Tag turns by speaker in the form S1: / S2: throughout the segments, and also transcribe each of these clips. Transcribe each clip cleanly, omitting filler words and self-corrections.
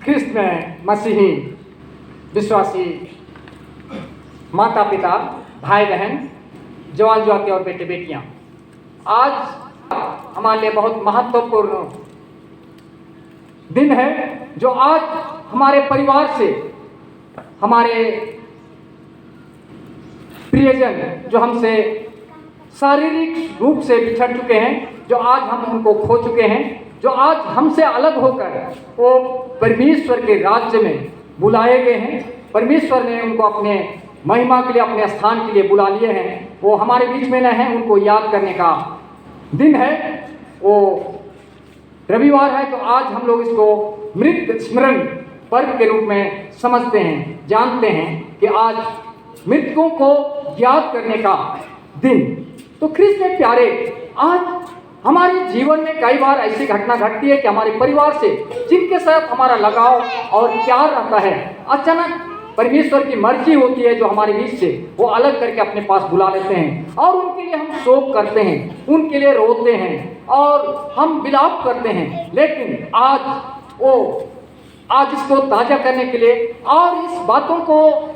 S1: ख्रिस्त में मसीही विश्वासी माता पिता, भाई बहन, जवान जुआते और बेटे बेटियां, आज हमारे लिए बहुत महत्वपूर्ण दिन है, जो आज हमारे परिवार से, हमारे प्रियजन जो हमसे शारीरिक रूप से बिछड़ चुके हैं, जो आज हम उनको खो चुके हैं, जो आज हमसे अलग होकर वो परमेश्वर के राज्य में बुलाए गए हैं। परमेश्वर ने उनको अपने महिमा के लिए, अपने स्थान के लिए बुला लिए हैं। वो हमारे बीच में न है, उनको याद करने का दिन है। वो रविवार है, तो आज हम लोग इसको मृत स्मरण पर्व के रूप में समझते हैं, जानते हैं कि आज मृतकों को याद करने का दिन। तो ख्रिस्त में प्यारे, आज हमारे जीवन में कई बार ऐसी घटना घटती है कि हमारे परिवार से, जिनके साथ हमारा लगाव और प्यार रहता है, अचानक परमेश्वर की मर्जी होती है जो हमारे बीच से वो अलग करके अपने पास बुला लेते हैं, और उनके लिए हम शोक करते हैं, उनके लिए रोते हैं और हम विलाप करते हैं। लेकिन आज इसको ताज़ा करने के लिए और इस बातों को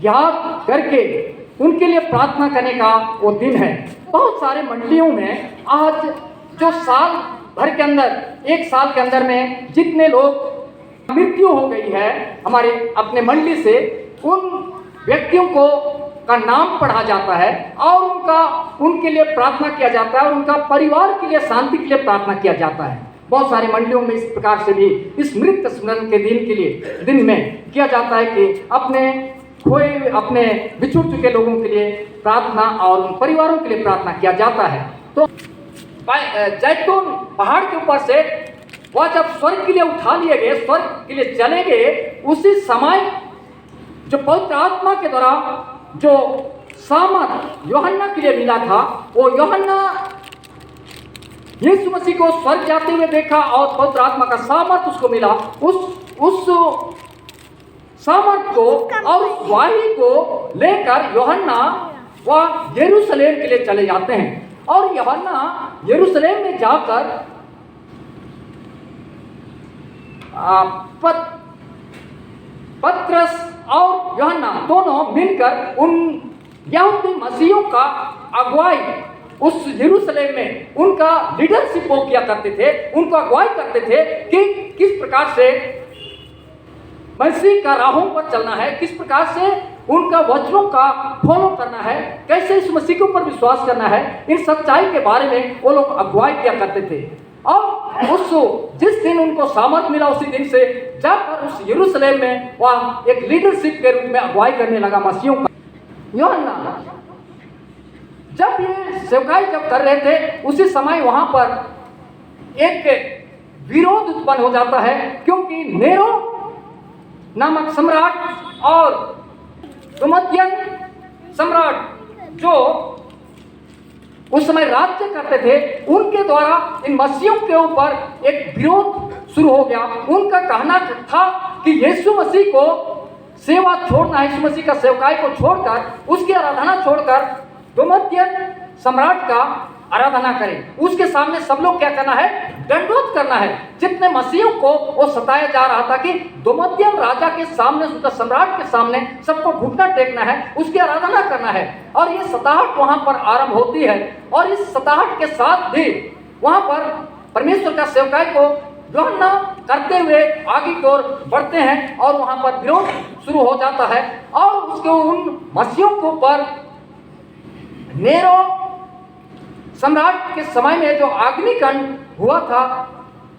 S1: याद करके उनके लिए प्रार्थना करने का वो दिन है। बहुत सारे मंडलियों में आज जो साल भर के अंदर, एक साल के अंदर में जितने लोग मृत्यु हो गई है हमारे अपने मंडली से, उन व्यक्तियों को का नाम पढ़ा जाता है और उनके लिए प्रार्थना किया जाता है और उनका परिवार के लिए, शांति के लिए प्रार्थना किया जाता है। बहुत सारे मंडलियों में इस प्रकार से भी इस मृत स्मरण के दिन में किया जाता है कि अपने खोए, अपने बिछुड़ चुके लोगों के लिए प्रार्थना और उन परिवारों के लिए प्रार्थना किया जाता है। तो जैतून पहाड़ के ऊपर से वह जब स्वर्ग के लिए उठा लिए गए, स्वर्ग के लिए चले गए, उसी समय जो पवित्र आत्मा के द्वारा जो सामर्थ यूहन्ना के लिए मिला था, वो यूहन्ना यीशु मसीह को स्वर्ग जाते हुए देखा और पवित्र आत्मा का सामर्थ उसको मिला। उस सामर्थ को और वाही को लेकर यूहन्ना वह यरूशलेम के लिए चले जाते हैं, और यूहन्ना यरूशलेम में जाकर पतरस और यूहन्ना दोनों मिलकर उन यहूदी मसीहों का अगुवाई उस यरूशलेम में उनका लीडरशिप वो किया करते थे, उनको अगुवाई करते थे कि किस प्रकार से मसीह का राहों पर चलना है, किस प्रकार से उनका वचनों का फॉलो करना है, कैसे इस मसीह के ऊपर विश्वास करना है। इन सच्चाई के बारे में वो लोग अगुवाई किया करते थे। और जिस दिन उनको सामर्थ मिला, उसी दिन से जाकर उस यरूशलेम में वह एक लीडरशिप के रूप में अगुवाई करने लगा मसीहों का। यूहन्ना जब ये सेवकाई कर रहे थे, उसी समय वहां पर एक विरोध उत्पन्न हो जाता है, क्योंकि नेरो नामक सम्राट और डोमिटियन सम्राट जो उस समय राज्य करते थे, उनके द्वारा इन मसीहों के ऊपर एक विरोध शुरू हो गया। उनका कहना था कि यीशु मसीह को सेवा छोड़ना है, यीशु मसीह का सेवकाई को छोड़कर, उसकी आराधना छोड़कर डोमिटियन सम्राट का आराधना करें। उसके सामने सब लोग क्या करना है? दंडवत करना है। जितने मसीहों को वो सताया जा रहा था कि डोमिटियन राजा के सामने, उसका सम्राट के सामने सबको घुटना टेकना है, उसकी आराधना करना है। और ये सताहट वहां पर आरंभ होती है, और इस सताहट के साथ भी वहां पर परमेश्वर का सेवकाई को यूहन्ना करते हुए आगे की ओर बढ़ते हैं, और वहां पर विरोध शुरू हो जाता है। और उसके उन मसीहों के ऊपर नेरो सम्राट के समय में जो अग्निकांड हुआ था,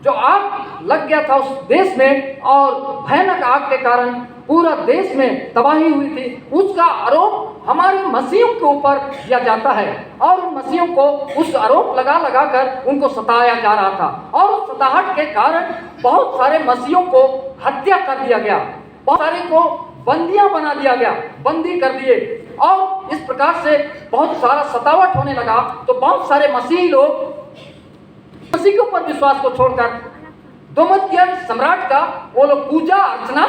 S1: जो आग लग गया था उस देश में, और भयानक आग के कारण पूरा देश में तबाही हुई थी, उसका आरोप हमारे मसीहों के ऊपर किया जाता है। और उन मसीहों को उस आरोप लगा कर उनको सताया जा रहा था, और उस सताहट के कारण बहुत सारे मसीहों को हत्या कर दिया गया, बहुत सारे को बंदियां बना दिया गया, बंदी कर दिए। और इस प्रकार से बहुत सारा सतावट होने लगा, तो बहुत सारे मसीही लोग मसीह के ऊपर विश्वास को छोड़कर डोमिटियन सम्राट का वो लोग पूजा अर्चना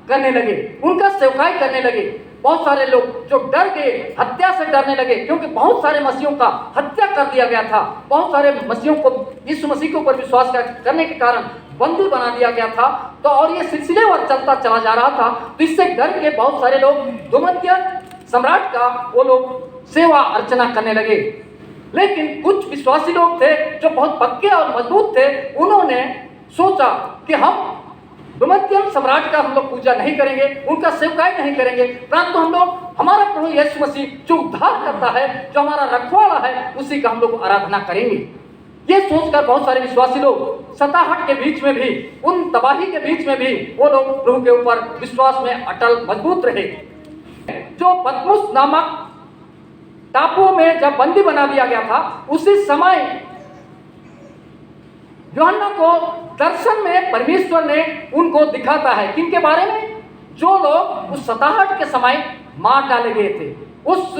S1: करने लगे, उनका सेवकाई करने लगे। बहुत सारे लोग जो डर गए, हत्या से डरने लगे, क्योंकि बहुत सारे मसीहों का हत्या कर दिया गया था। बहुत सारे मसीहों को, यीशु मसीह के ऊपर विश्वास करने के कारण बंदी बना दिया गया था। तो और ये सिलसिलेवार चलता चला जा रहा था। तो इससे डर के बहुत सारे लोग दुमत्य सम्राट का वो लोग सेवा अर्चना करने लगे। लेकिन कुछ विश्वासी लोग थे जो बहुत पक्के और मजबूत थे, उन्होंने सोचा कि हम दुमत्य सम्राट का हम लोग पूजा नहीं करेंगे, उनका सेवकाई नहीं करेंगे, परंतु हम लोग हमारा प्रभु यीशु मसीह जो उद्धार करता है, जो हमारा रखवाला है, उसी का हम लोग आराधना करेंगे। ये सोचकर बहुत सारे विश्वासी लोग सताहट के बीच में भी, उन तबाही के बीच में भी वो लोग प्रभु के ऊपर विश्वास में अटल मजबूत रहे। जो पतमुस नामक टापू में जब बंदी बना दिया गया था, उसी समय यूहन्ना को दर्शन में परमेश्वर ने उनको दिखाता है। किनके बारे में? जो लोग उस सताहट के समय मार डाले गए थे। उस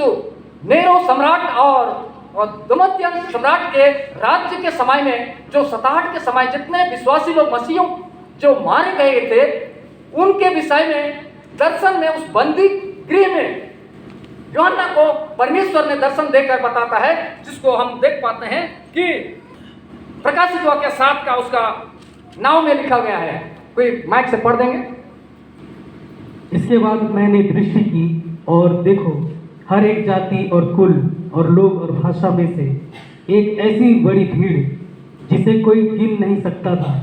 S1: नेरो सम्राट और दुमत्य सम्राट के राज्य के समय में, जो सताहट के समय जितने विश्वासी लोग मसीहों जो मारे गए थे, उनके विषय में दर्शन में उस बंदी गृह में यूहन्ना को परमेश्वर ने दर्शन देकर बताता है, जिसको हम देख पाते हैं कि प्रकाशित वाक्य 7 का उसका नाव में लिखा गया है। कोई माइक से पढ़ देंगे?
S2: इसके बाद मैंने दृष्टि की और देखो, हर एक जाति और कुल और लोग और भाषा में से एक ऐसी बड़ी भीड़ जिसे कोई गिन नहीं सकता था,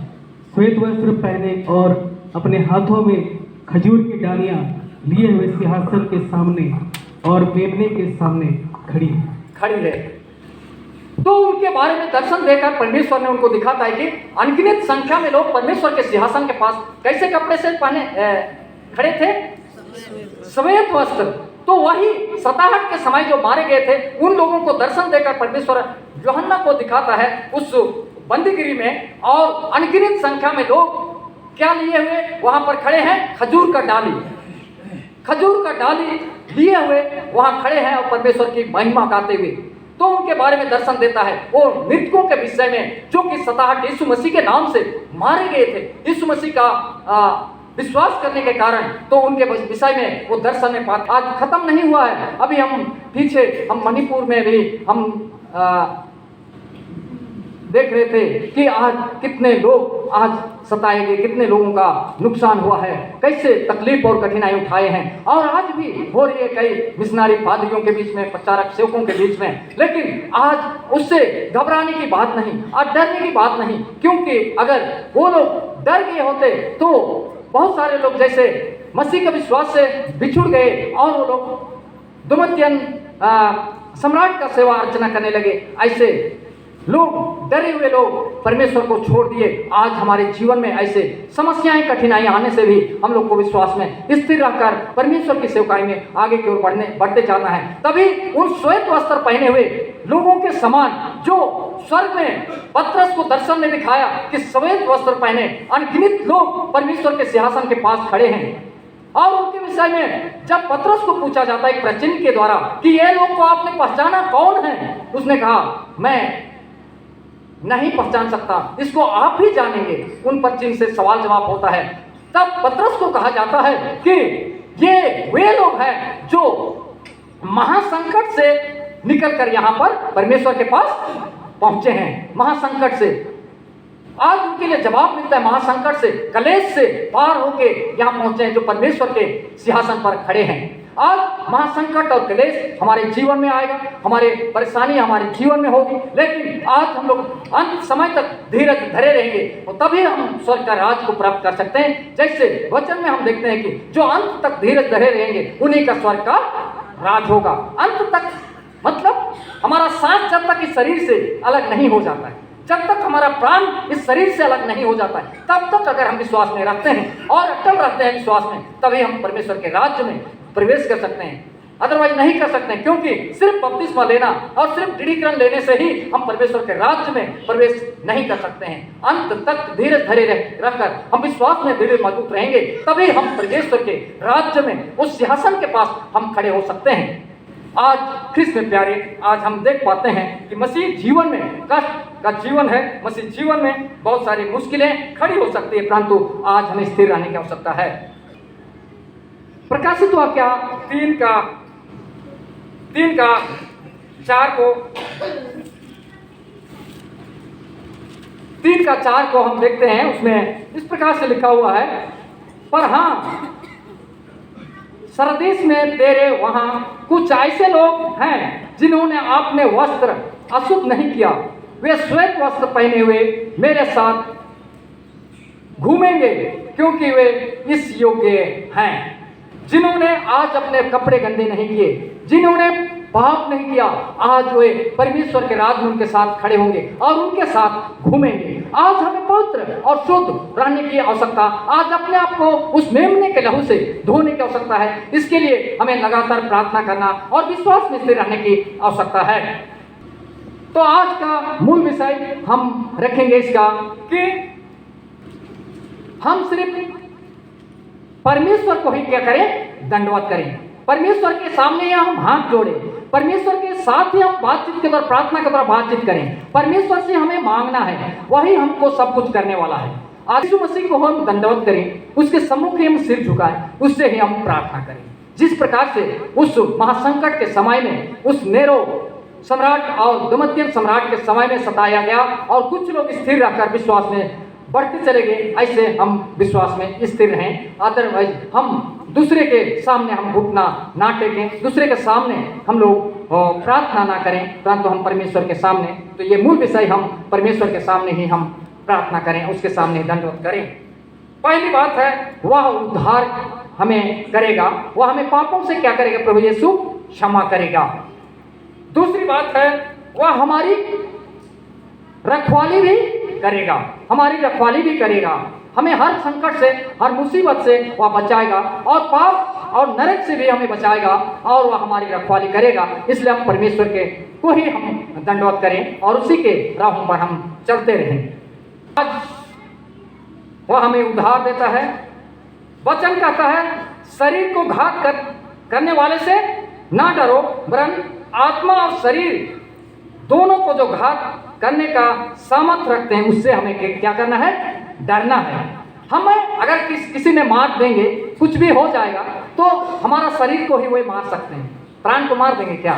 S2: श्वेत वस्त्र पहने और अपने हाथों में खजूर की डालियां लिए हुए सिंहासन के सामने और मेमने के सामने खड़ी
S1: रहे। तो उनके बारे में दर्शन देकर परमेश्वर ने उनको दिखाता है कि अनगिनत संख्या में लोग परमेश्वर के सिंहासन के पास कैसे कपड़े से पहने खड़े थे? श्वेत वस्त्र। तो वही सताहट के समय जो मारे गए थे, उन लोगों को दर्शन देकर परमेश्वर यूहन्ना को दिखाता है उस बंदीगिरी में। और अनगिनत संख्या में लोग क्या लिए हुए वहां पर खड़े हैं? खजूर का डाली लिए हुए वहां खड़े हैं और परमेश्वर की महिमा गाते हुए। तो उनके बारे में दर्शन देता है वो मृतकों के विषय में, जो कि सताहट यीशु मसीह के नाम से मारे गए थे, यीशु मसीह का विश्वास करने के कारण। तो उनके विषय में वो दर्शन में पाते। आज खत्म नहीं हुआ है। अभी हम पीछे हम मणिपुर में भी हम देख रहे थे कि आज कितने लोग आज सताए गए, कितने लोगों का नुकसान हुआ है, कैसे तकलीफ और कठिनाई उठाए हैं। और आज भी हो रही है कई मिशनरी पादरियों के बीच में, प्रचारक सेवकों के बीच में। लेकिन आज उससे घबराने की बात नहीं और डरने की बात नहीं, क्योंकि अगर वो लोग डर गए होते तो बहुत सारे लोग जैसे मसीह के विश्वास से बिछुड़ गए और वो लोग दुमत्यन सम्राट का सेवा अर्चना करने लगे। ऐसे लोग, डरे हुए लोग परमेश्वर को छोड़ दिए। आज हमारे जीवन में ऐसे समस्याएं, कठिनाई आने से भी हम लोग को विश्वास में स्थिर रहकर परमेश्वर की सेवकाई में आगे की ओर बढ़ते जाना है। तभी उन श्वेत वस्त्र पहने हुए लोगों के समान जो स्वर्ग में पतरस को दर्शन में दिखाया कि श्वेत वस्त्र पहने अनगिनत लोग परमेश्वर के सिंहासन के पास खड़े हैं। और उनके विषय में जब पतरस को पूछा जाता है एक प्रचिह्न के द्वारा कि ये लोग को आपने पहचाना कौन है, उसने कहा मैं नहीं पहचान सकता, इसको आप ही जानेंगे। उन पर चिन्ह से सवाल जवाब होता है। तब पतरस को कहा जाता है कि ये वे लोग हैं जो महासंकट से निकलकर यहाँ पर परमेश्वर के पास पहुंचे हैं। महासंकट से आज उनके लिए जवाब मिलता है। महासंकट से, कलेश से पार होके यहाँ पहुंचे हैं, जो परमेश्वर के सिंहासन पर खड़े हैं। आज महासंकट और क्लेश हमारे जीवन में आएगा, हमारे परेशानी हमारे जीवन में होगी, लेकिन आज हम लोग अंत समय तक धीरज धरे रहेंगे और तभी हम स्वर्ग का राज को प्राप्त कर सकते हैं। जैसे वचन में हम देखते हैं कि जो अंत तक धीरज धरे रहेंगे उन्हीं का स्वर्ग का राज होगा। अंत तक मतलब हमारा सांस जब तक इस शरीर से अलग नहीं हो जाता है, जब तक हमारा प्राण इस शरीर से अलग नहीं हो जाता है, तब तक अगर हम विश्वास में रखते हैं और अटल रहते हैं विश्वास में, तभी हम परमेश्वर के राज्य में प्रवेश कर सकते हैं। अदरवाइज नहीं कर सकते हैं, क्योंकि सिर्फ बपतिस्मा लेना और सिर्फ दृढ़ीकरण लेने से ही हम परमेश्वर के राज्य में प्रवेश नहीं कर सकते हैं। अंत तक धीरज धरे रखकर हम विश्वास में दृढ़ मजबूत रहेंगे, तभी हम परमेश्वर के राज्य में उस सिंहासन के पास हम खड़े हो सकते हैं। आज ख्रिस्त में प्यारे, आज हम देख पाते हैं कि मसीह जीवन में कष्ट का जीवन है। मसीह जीवन में बहुत सारी मुश्किलें खड़ी हो सकती है, परंतु आज हमें स्थिर रहने की आवश्यकता है। प्रकाशित वाक्य 3:4 को 3:4 को हम देखते हैं, उसमें इस प्रकार से लिखा हुआ है, पर हाँ सरदेश में तेरे वहां कुछ ऐसे लोग हैं जिन्होंने अपने वस्त्र अशुद्ध नहीं किया, वे श्वेत वस्त्र पहने हुए मेरे साथ घूमेंगे क्योंकि वे इस योग्य हैं। जिन्होंने आज अपने कपड़े गंदे नहीं किए, जिन्होंने पाप नहीं किया, आज वे परमेश्वर के राज में उनके साथ खड़े होंगे और उनके साथ घूमेंगे। आज हमें पवित्र और शुद्ध रहने की आवश्यकता, आज अपने आप को उस मेमने के लहू से धोने की आवश्यकता है। इसके लिए हमें लगातार प्रार्थना करना और विश्वास में स्थिर रहने की आवश्यकता है। तो आज का मूल विषय हम रखेंगे इसका कि हम सिर्फ परमेश्वर को ही क्या करें, दंडवत करें। परमेश्वर के सामने ही हम हाथ जोड़े, परमेश्वर के साथ ही हम बातचीत के द्वारा, प्रार्थना के द्वारा बातचीत करें। परमेश्वर से हमें मांगना है, वही हमको सब कुछ करने वाला है। आज यीशु मसीह को हम दंडवत करें, उसके सम्मुख ही हम सिर झुकाएं, उससे ही हम प्रार्थना करें। जिस प्रकार से उस महासंकट के समय में उस नेरो सम्राट और दमत्यन सम्राट के समय में सताया गया और कुछ लोग स्थिर रहकर विश्वास में बढ़ते चले गए, ऐसे हम विश्वास में स्थिर रहें। अदरवाइज हम दूसरे के सामने हम घुटना ना टेकें, दूसरे के सामने हम लोग प्रार्थना ना करें, परंतु हम परमेश्वर के सामने, तो ये मूल विषय, हम परमेश्वर के सामने ही हम प्रार्थना करें, उसके सामने दंडवत करें। पहली बात है, वह उद्धार हमें करेगा, वह हमें पापों से क्या करेगा, प्रभु यीशु क्षमा करेगा। दूसरी बात है, वह हमारी रखवाली भी करेगा, हमारी रखवाली भी करेगा, हमें हर संकट से, हर मुसीबत से वह बचाएगा और पाप और नरक से भी हमें बचाएगा और वह हमारी रखवाली करेगा। इसलिए हम परमेश्वर के को ही हम दंडवत करें और उसी के राहों पर हम चलते रहें। आज वह हमें उद्धार देता है। वचन कहता है, शरीर को घात करने वाले से ना डरो, वरन आत्मा और शरीर दोनों को जो घात करने का सामर्थ्य रखते हैं, उससे हमें क्या करना है, डरना है। हमें अगर किसी ने मार देंगे, कुछ भी हो जाएगा, तो हमारा शरीर को ही वही मार सकते हैं, प्राण को मार देंगे क्या?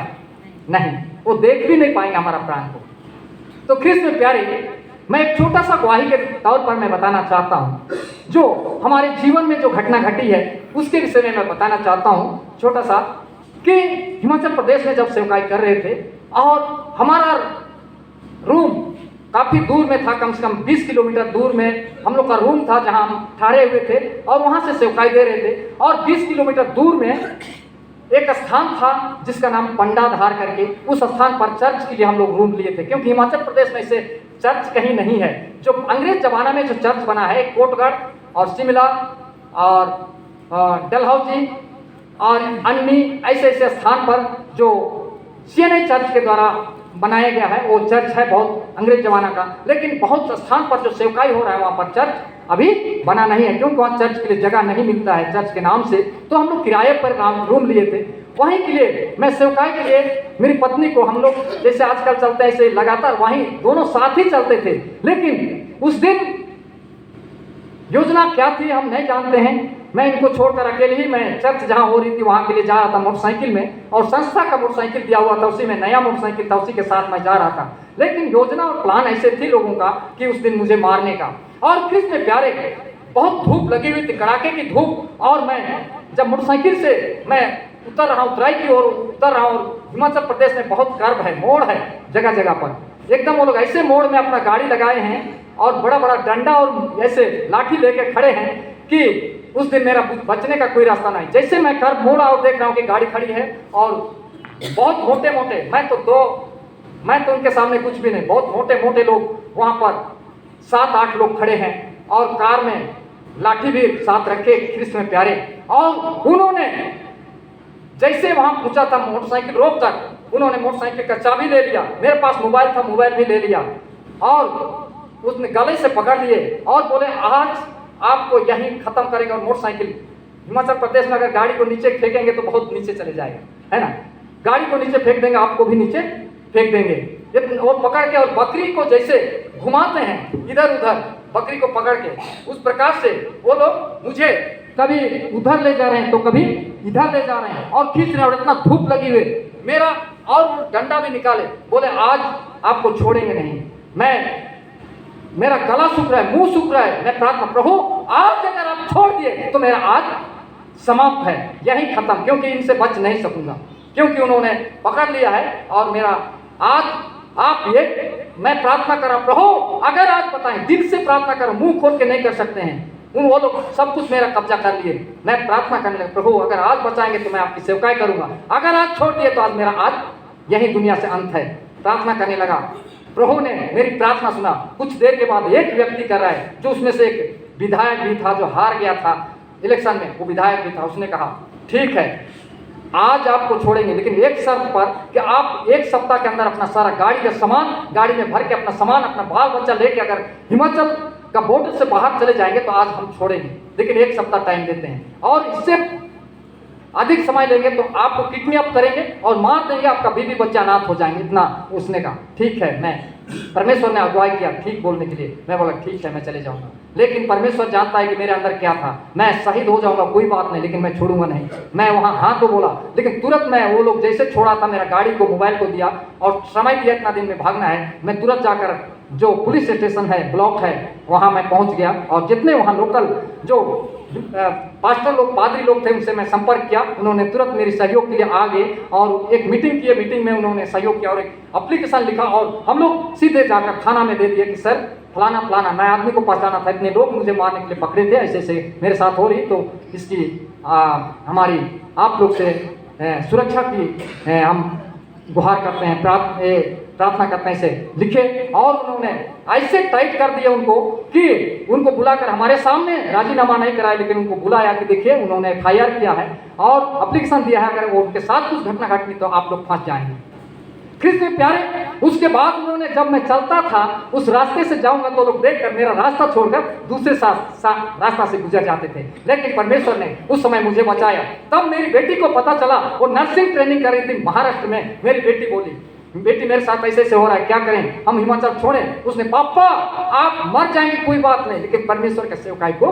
S1: नहीं, वो देख भी नहीं पाएंगे हमारा प्राण को। तो ख्रिस्त में प्यारे, मैं एक छोटा सा गवाही के तौर पर मैं बताना चाहता हूँ, जो हमारे जीवन में जो घटना घटी है उसके विषय में मैं बताना चाहता हूँ छोटा सा, कि हिमाचल प्रदेश में जब सेवकाई कर रहे थे और हमारा रूम काफ़ी दूर में था, कम से कम 20 किलोमीटर दूर में हम लोग का रूम था जहां हम ठहरे हुए थे और वहां से सेवकाई दे रहे थे। और 20 किलोमीटर दूर में एक स्थान था जिसका नाम पंडाधार करके, उस स्थान पर चर्च के लिए हम लोग रूम लिए थे, क्योंकि हिमाचल प्रदेश में ऐसे चर्च कहीं नहीं है। जो अंग्रेज जमाना में जो चर्च बना है, कोटगढ़ और शिमला और डलहौजी और अन्नी, ऐसे ऐसे स्थान पर जो सीएनए चर्च के द्वारा बनाया गया है, वो चर्च है बहुत अंग्रेज जमाना का। लेकिन बहुत स्थान पर जो सेवकाई हो रहा है वहाँ पर चर्च अभी बना नहीं है, क्योंकि वहाँ चर्च के लिए जगह नहीं मिलता है चर्च के नाम से। तो हम लोग किराए पर रूम लिए थे, वहीं के लिए मैं सेवकाई के लिए मेरी पत्नी को, हम लोग जैसे आजकल चलते हैं ऐसे लगातार वहीं दोनों साथ ही चलते थे। लेकिन उस दिन योजना क्या थी हम नहीं जानते हैं। मैं इनको छोड़कर अकेले ही मैं चर्च जहां हो रही थी वहां के लिए जा रहा था मोटरसाइकिल में, और संस्था का मोटरसाइकिल दिया हुआ था, उसी में नया मोटरसाइकिल था, उसी के साथ मैं जा रहा था। लेकिन योजना और प्लान ऐसे थी लोगों का कि उस दिन मुझे मारने का। और ख्रिस्त में प्यारे, बहुत धूप लगी हुई थी, कड़ाके की धूप, और मैं जब मोटरसाइकिल से मैं उतर रहा हूँ, उतराई की ओर उतर रहा हूँ। हिमाचल प्रदेश में बहुत कर्व है, मोड़ है जगह जगह पर, एकदम वो लोग ऐसे मोड़ में अपना गाड़ी लगाए हैं और बड़ा बड़ा डंडा और ऐसे लाठी लेके खड़े हैं कि उस दिन मेरा बचने का कोई रास्ता नहीं। जैसे मैं कर्व मोड़ा और देख रहा हूँ कि गाड़ी खड़ी है और बहुत मोटे मोटे, मैं तो उनके सामने कुछ भी नहीं, बहुत मोटे मोटे लोग वहाँ पर 7-8 लोग खड़े हैं और कार में लाठी भी साथ रखे ख्रिस्त में प्यारे। और उन्होंने जैसे वहाँ पूछा था मोटरसाइकिल रोक कर, उन्होंने मोटरसाइकिल का चाबी ले लिया, मेरे पास मोबाइल था, मोबाइल भी ले लिया और उसने गले से पकड़ लिए और बोले आज आपको यहीं खत्म करेंगे। और मोटरसाइकिल हिमाचल प्रदेश में अगर गाड़ी को नीचे फेंकेंगे तो बहुत नीचे चले जाएगा, है ना, गाड़ी को नीचे फेंक देंगे, आपको भी नीचे फेंक देंगे। वो पकड़ के, और बकरी को जैसे घुमाते हैं इधर उधर बकरी को पकड़ के, उस प्रकार से वो लोग मुझे कभी उधर ले जा रहे हैं तो कभी इधर ले जा रहे हैं और खींच रहे हैं। और इतना धूप लगी हुई मेरा, और डंडा भी निकाले, बोले आज आपको छोड़ेंगे नहीं। मैं मेरा गला सूख रहा है, मुंह सूख रहा है, मैं प्रार्थना प्रभु आज अगर आप छोड़ दिए तो मेरा आज समाप्त है, यही खत्म, क्योंकि इनसे बच नहीं सकूंगा, क्योंकि उन्होंने पकड़ लिया है और मेरा आज आप ये मैं प्रार्थना कर रहा हूं प्रभु अगर आज बताएं, दिल से प्रार्थना करो, मुंह खोल के नहीं कर सकते हैं, वो लोग सब कुछ मेरा कब्जा कर लिए। मैं प्रार्थना करने लगा प्रभु अगर आज बचाएंगे तो मैं आपकी सेवकाई करूंगा, अगर आज छोड़ दिए तो आज मेरा आज यही दुनिया से अंत है। प्रार्थना करने लगा, प्रभु ने मेरी प्रार्थना सुना। कुछ देर के बाद एक व्यक्ति कर रहा है, जो उसमें से एक विधायक भी था जो हार गया था इलेक्शन में, वो विधायक भी था, उसने कहा ठीक है आज आपको छोड़ेंगे, लेकिन एक शर्त पर कि आप एक सप्ताह के अंदर अपना सारा गाड़ी का सामान गाड़ी में भर के अपना सामान अपना बाल बच्चा लेके अगर हिमाचल का बॉर्डर से बाहर चले जाएंगे तो आज हम छोड़ेंगे, लेकिन एक सप्ताह टाइम देते हैं, और इससे अधिक समय लेंगे तो आपको किडनैप करेंगे और मार देंगे, आपका बीवी बच्चा अनाथ हो जाएंगे। इतना उसने कहा ठीक है, मैं परमेश्वर ने अगुवाई किया ठीक बोलने के लिए, मैं बोला ठीक है मैं चले जाऊंगा, लेकिन परमेश्वर जानता है कि मेरे अंदर क्या था, मैं शहीद हो जाऊंगा कोई बात नहीं, लेकिन मैं छोड़ूंगा नहीं। मैं वहां हाँ तो बोला, लेकिन तुरंत मैं वो लोग जैसे छोड़ा था, मेरा गाड़ी को मोबाइल को दिया और समय दिया इतना दिन में भागना है, मैं तुरंत जाकर जो पुलिस स्टेशन है ब्लॉक है वहां मैं पहुंच गया, और जितने वहां लोकल जो पास्टर लोग पादरी लोग थे उनसे मैं संपर्क किया, उन्होंने तुरंत मेरी सहयोग के लिए आ गए और एक मीटिंग की, मीटिंग में उन्होंने सहयोग किया और एक एप्लीकेशन लिखा और हम लोग सीधे जाकर थाना में दे दिए कि सर फलाना फलाना, मैं आदमी को पहचाना था, इतने लोग मुझे मारने के लिए पकड़े थे, ऐसे ऐसे मेरे साथ हो रही, तो इसकी हमारी आप लोग से सुरक्षा की हम गुहार करते हैं, प्रार्थना करते हैं, इसे लिखे। और उन्होंने ऐसे टाइट कर दिया उनको कि उनको बुलाकर हमारे सामने राजीनामा नहीं कराया, लेकिन उनको बुलाया कि देखिए उन्होंने FIR किया है और एप्लीकेशन दिया है, अगर वो उनके साथ कुछ घटना घटनी तो आप लोग फंस जाएंगे। कृष्ण प्यारे, उसके बाद उन्होंने जब मैं चलता था उस रास्ते से जाऊंगा तो लोग देखकर मेरा रास्ता छोड़कर दूसरे रास्ता से गुजर जाते थे, लेकिन परमेश्वर ने उस समय मुझे बचाया। तब मेरी बेटी को पता चला, वो नर्सिंग ट्रेनिंग कर रही थी महाराष्ट्र में, मेरी बेटी बोली बेटी मेरे साथ ऐसे ऐसे हो रहा है, क्या करें, हम हिमाचल छोड़ें? उसने पापा आप मर जाएंगे कोई बात नहीं, लेकिन परमेश्वर के सेवकाई को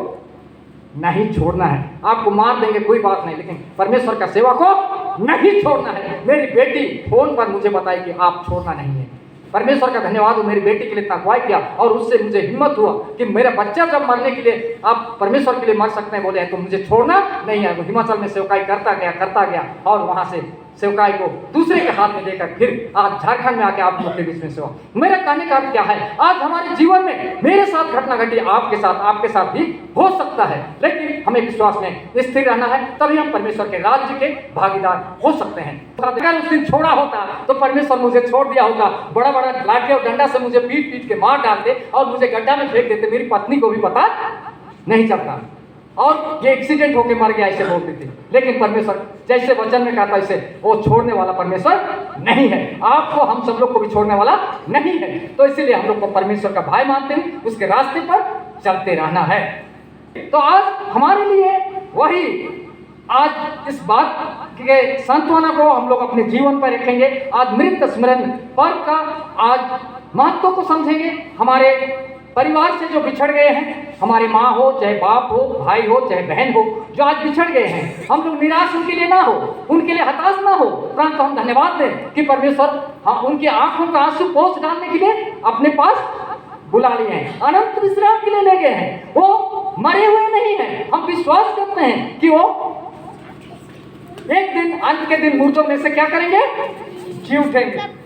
S1: नहीं छोड़ना है, आपको मार देंगे कोई बात नहीं, लेकिन परमेश्वर का सेवा को नहीं छोड़ना है। मेरी बेटी फोन पर मुझे बताई कि आप छोड़ना नहीं है। परमेश्वर का धन्यवाद हो, मेरी बेटी के लिए इतना अगुवाई किया और उससे मुझे हिम्मत हुआ कि मेरा बच्चा जब मरने के लिए आप परमेश्वर के लिए मर सकते हैं बोले तो मुझे छोड़ना नहीं है। वो हिमाचल में सेवकाई करता गया और वहां से सेवकाई को दूसरे के हाथ में देकर फिर आज झारखंड में आके आप लोग के बीच में सेवा। मेरा कहने का अर्थ क्या है, आज हमारे जीवन में मेरे साथ घटना घटी, आपके साथ भी हो सकता है, लेकिन हमें विश्वास में स्थिर रहना है, तभी हम परमेश्वर के राज्य के भागीदार हो सकते हैं। अगर उस दिन छोड़ा होता तो परमेश्वर मुझे छोड़ दिया होगा, बड़ा बड़ा लाठी और डंडा से मुझे पीट के मार डालते और मुझे गड्ढा में फेंक देते, मेरी पत्नी को भी पता नहीं चलता और ये एक्सीडेंट होके मर गया ऐसे बोलते थे। लेकिन परमेश्वर जैसे वचन में कहा था ऐसे वो छोड़ने वाला परमेश्वर नहीं है, आपको हम सब लोग को भी छोड़ने वाला नहीं है। तो इसीलिए हम लोग को परमेश्वर का भाई मानते हैं, उसके रास्ते पर चलते रहना है। तो आज हमारे लिए वही आज इस बात के सांत्वना को हम लोग अपने जीवन पर रखेंगे। आज मृत स्मरण पर्व का आज महत्व को समझेंगे। हमारे परिवार से जो बिछड़ गए हैं, हमारे माँ हो चाहे बाप हो, भाई हो चाहे बहन हो, जो आज बिछड़ गए हैं, हम लोग निराश उनके लिए ना हो, उनके लिए हताश ना हो, परंतु हम धन्यवाद दें कि परमेश्वर उनकी आंखों का आंसू पोंछ डालने के लिए अपने पास बुला लिए हैं, अनंत विश्राम के लिए ले गए हैं। वो मरे हुए नहीं हैं, हम विश्वास करते हैं कि वो एक दिन अंत के दिन मुर्दों में से क्या करेंगे, जी उठेंगे।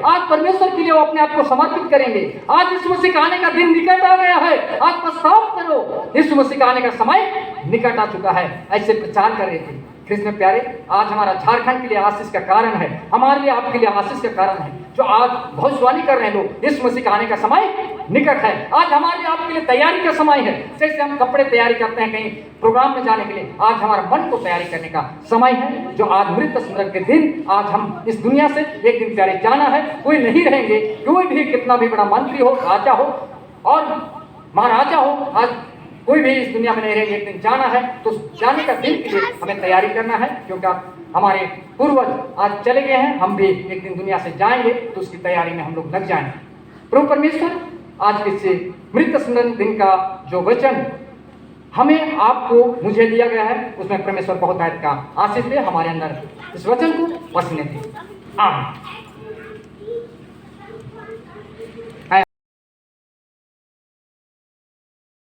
S1: आज परमेश्वर के लिए वो अपने आप को समर्पित करेंगे। आज यीशु मसीह का आने का दिन निकट आ गया है, आज पछतावा करो, यीशु मसीह का आने का समय निकट आ चुका है, ऐसे प्रचार कर रहे थे। कृष्ण प्यारे, आज हमारा झारखंड के लिए आशीष का कारण है, हमारे लिए आपके लिए आशीष का कारण है, जो आज भविष्यवाणी कर रहे हैं लोग, यीशु मसीह का आने का समय निकट है। आज हमारे लिए आपके लिए तैयारी का समय है, जैसे हम कपड़े तैयारी करते हैं कहीं प्रोग्राम में जाने के लिए, आज हमारा मन को तैयारी करने का समय है। जो आज मृत स्मरण के दिन, आज हम इस दुनिया से एक दिन प्यारे जाना है, कोई नहीं रहेंगे। कोई भी कितना भी बड़ा मंत्री हो, राजा हो और महाराजा हो, आज कोई भी इस दुनिया में नहीं रहेंगे, एक दिन जाना है। तो जाने का दिन के लिए हमें तैयारी करना है, क्योंकि हमारे पूर्वज आज चले गए हैं, हम भी एक दिन दुनिया से जाएंगे, तो उसकी तैयारी में हम लोग लग जाएंगे। प्रभु परमेश्वर, आज के मृत स्मरण दिन का जो वचन हमें आपको मुझे दिया गया है, उसमें परमेश्वर बहुत का आशीष दे, हमारे अंदर इस वचन को बसने दे। आमीन।